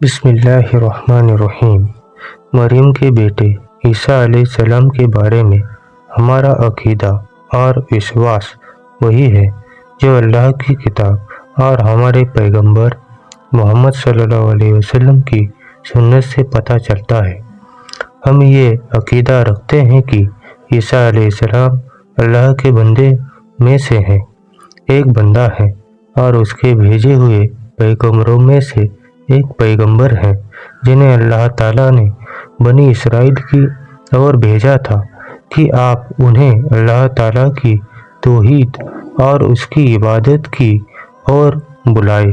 بسم اللہ الرحمن الرحیم۔ مریم کے بیٹے عیسیٰ علیہ السلام کے بارے میں ہمارا عقیدہ اور وشواس وہی ہے جو اللہ کی کتاب اور ہمارے پیغمبر محمد صلی اللہ علیہ وسلم کی سنت سے پتہ چلتا ہے۔ ہم یہ عقیدہ رکھتے ہیں کہ عیسیٰ علیہ السلام اللہ کے بندے میں سے ہیں، ایک بندہ ہے اور اس کے بھیجے ہوئے پیغمبروں میں سے ایک پیغمبر ہیں جنہیں اللہ تعالیٰ نے بنی اسرائیل کی اور بھیجا تھا کہ آپ انہیں اللہ تعالیٰ کی توحید اور اس کی عبادت کی اور بلائے۔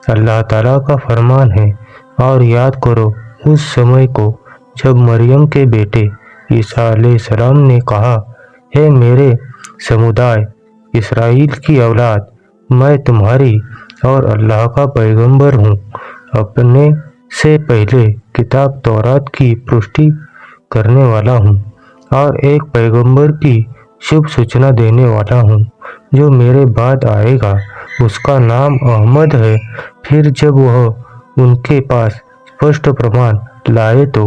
اللہ تعالیٰ کا فرمان ہے، اور یاد کرو اس سمے کو جب مریم کے بیٹے عیسیٰ علیہ السلام نے کہا، اے میرے سمودائے اسرائیل کی اولاد، میں تمہاری اور اللہ کا پیغمبر ہوں، اپنے سے پہلے کتاب تورات کی پشتی کرنے والا ہوں اور ایک پیغمبر کی شبھ سوچنا دینے والا ہوں جو میرے بعد آئے گا، اس کا نام احمد ہے۔ پھر جب وہ ان کے پاس اسپشٹ پرمان لائے تو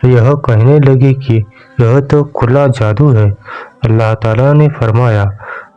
یہ کہنے لگے کہ یہ تو کھلا جادو ہے۔ اللہ تعالیٰ نے فرمایا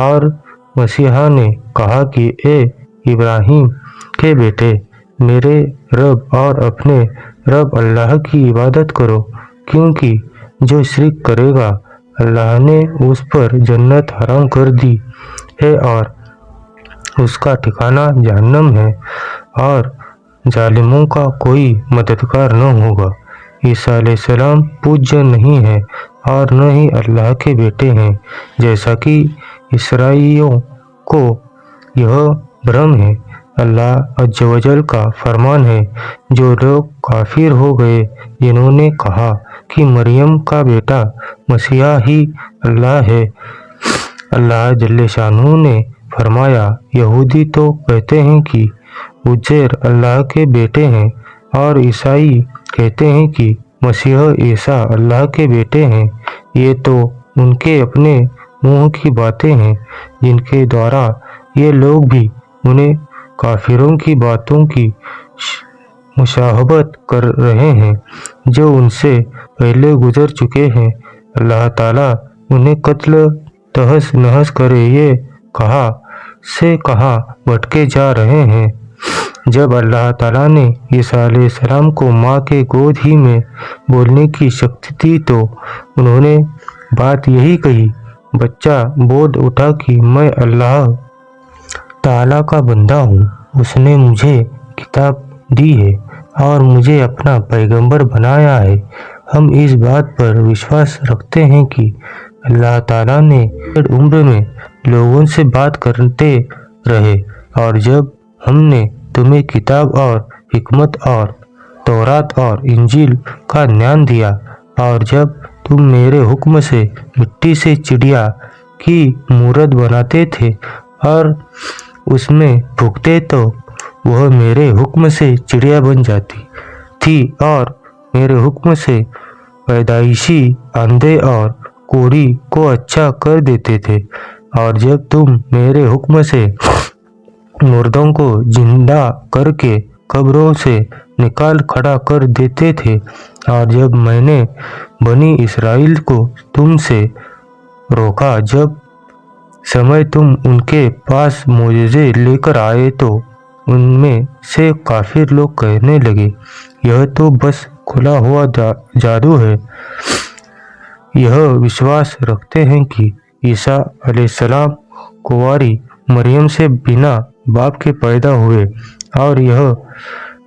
اور مسیحا نے کہا کہ اے ابراہیم کے بیٹے، میرے رب اور اپنے رب اللہ کی عبادت کرو، کیونکہ جو شرک کرے گا اللہ نے اس پر جنت حرام کر دی ہے اور اس کا ٹھکانہ جہنم ہے، اور ظالموں کا کوئی مددگار نہ ہوگا۔ عیسیٰ علیہ السلام پوجیہ نہیں ہے اور نہ ہی اللہ کے بیٹے ہیں، جیسا کہ عیسائیوں کو یہ بھرم ہے۔ اللہ عز و جل کا فرمان ہے، جو لوگ کافر ہو گئے جنہوں نے کہا کہ مریم کا بیٹا مسیح ہی اللہ ہے، اللہ جل شانہ نے فرمایا، یہودی تو کہتے ہیں کہ عزیر اللہ کے بیٹے ہیں اور عیسائی کہتے ہیں کہ مسیح عیسیٰ اللہ کے بیٹے ہیں۔ یہ تو ان کے اپنے منہ کی باتیں ہیں جن کے دوارا یہ لوگ بھی انہیں کافروں کی باتوں کی مشابہت کر رہے ہیں جو ان سے پہلے گزر چکے ہیں۔ اللہ تعالیٰ انہیں قتل تہس نہس کرے، یہ کہاں سے کہاں بھٹکے جا رہے ہیں۔ جب اللہ تعالیٰ نے عیسیٰ علیہ السلام کو ماں کے گود ہی میں بولنے کی شکتی دی تو انہوں نے بات یہی کہی۔ بچہ بول اٹھا کہ میں اللہ تعالیٰ کا بندہ ہوں، اس نے مجھے کتاب دی ہے اور مجھے اپنا پیغمبر بنایا ہے۔ ہم اس بات پر وشواس رکھتے ہیں کہ اللہ تعالیٰ نے عمر میں لوگوں سے بات کرتے رہے، اور جب ہم نے تمہیں کتاب اور حکمت اور تورات اور انجیل کا گیان دیا، اور جب تم میرے حکم سے مٹی سے چڑیا کی مورت بناتے تھے اور اس میں پھونکتے تو وہ میرے حکم سے چڑیا بن جاتی تھی، اور میرے حکم سے پیدائشی اندھے اور کوڑی کو اچھا کر دیتے تھے، اور جب تم میرے حکم سے مردوں کو زندہ کر کے قبروں سے نکال کھڑا کر دیتے تھے، اور جب میں نے بنی اسرائیل کو تم سے روکا جب سمے تم ان کے پاس معجزے لے کر آئے، تو ان میں سے کافر لوگ کہنے لگے، یہ تو بس کھلا ہوا جادو ہے۔ یہ وشواس رکھتے ہیں کہ عیسیٰ علیہ السلام کنواری مریم سے بنا باپ کے پیدا ہوئے، اور یہ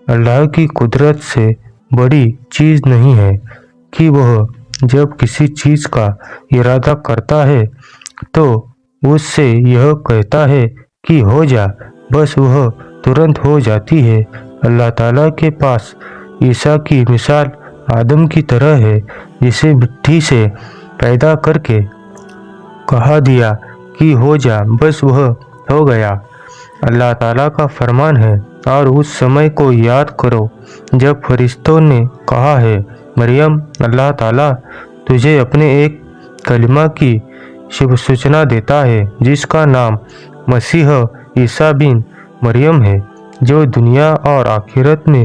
اللہ کی قدرت سے بڑی چیز نہیں ہے کہ وہ جب کسی چیز کا ارادہ کرتا ہے تو اس سے یہ کہتا ہے کہ ہو جا، بس وہ ترنت ہو جاتی ہے۔ اللہ تعالیٰ کے پاس عیسیٰ کی مثال آدم کی طرح ہے، جسے مٹی سے پیدا کر کے کہا دیا کہ ہو جا، بس وہ ہو گیا۔ اللہ تعالیٰ کا فرمان ہے، اور اس سمے کو یاد کرو جب فرشتوں نے کہا ہے، مریم اللہ تعالیٰ تجھے اپنے ایک کلمہ کی شبھ سوچنا دیتا ہے جس کا نام مسیح عیسیٰ بن مریم ہے، جو دنیا اور آخرت میں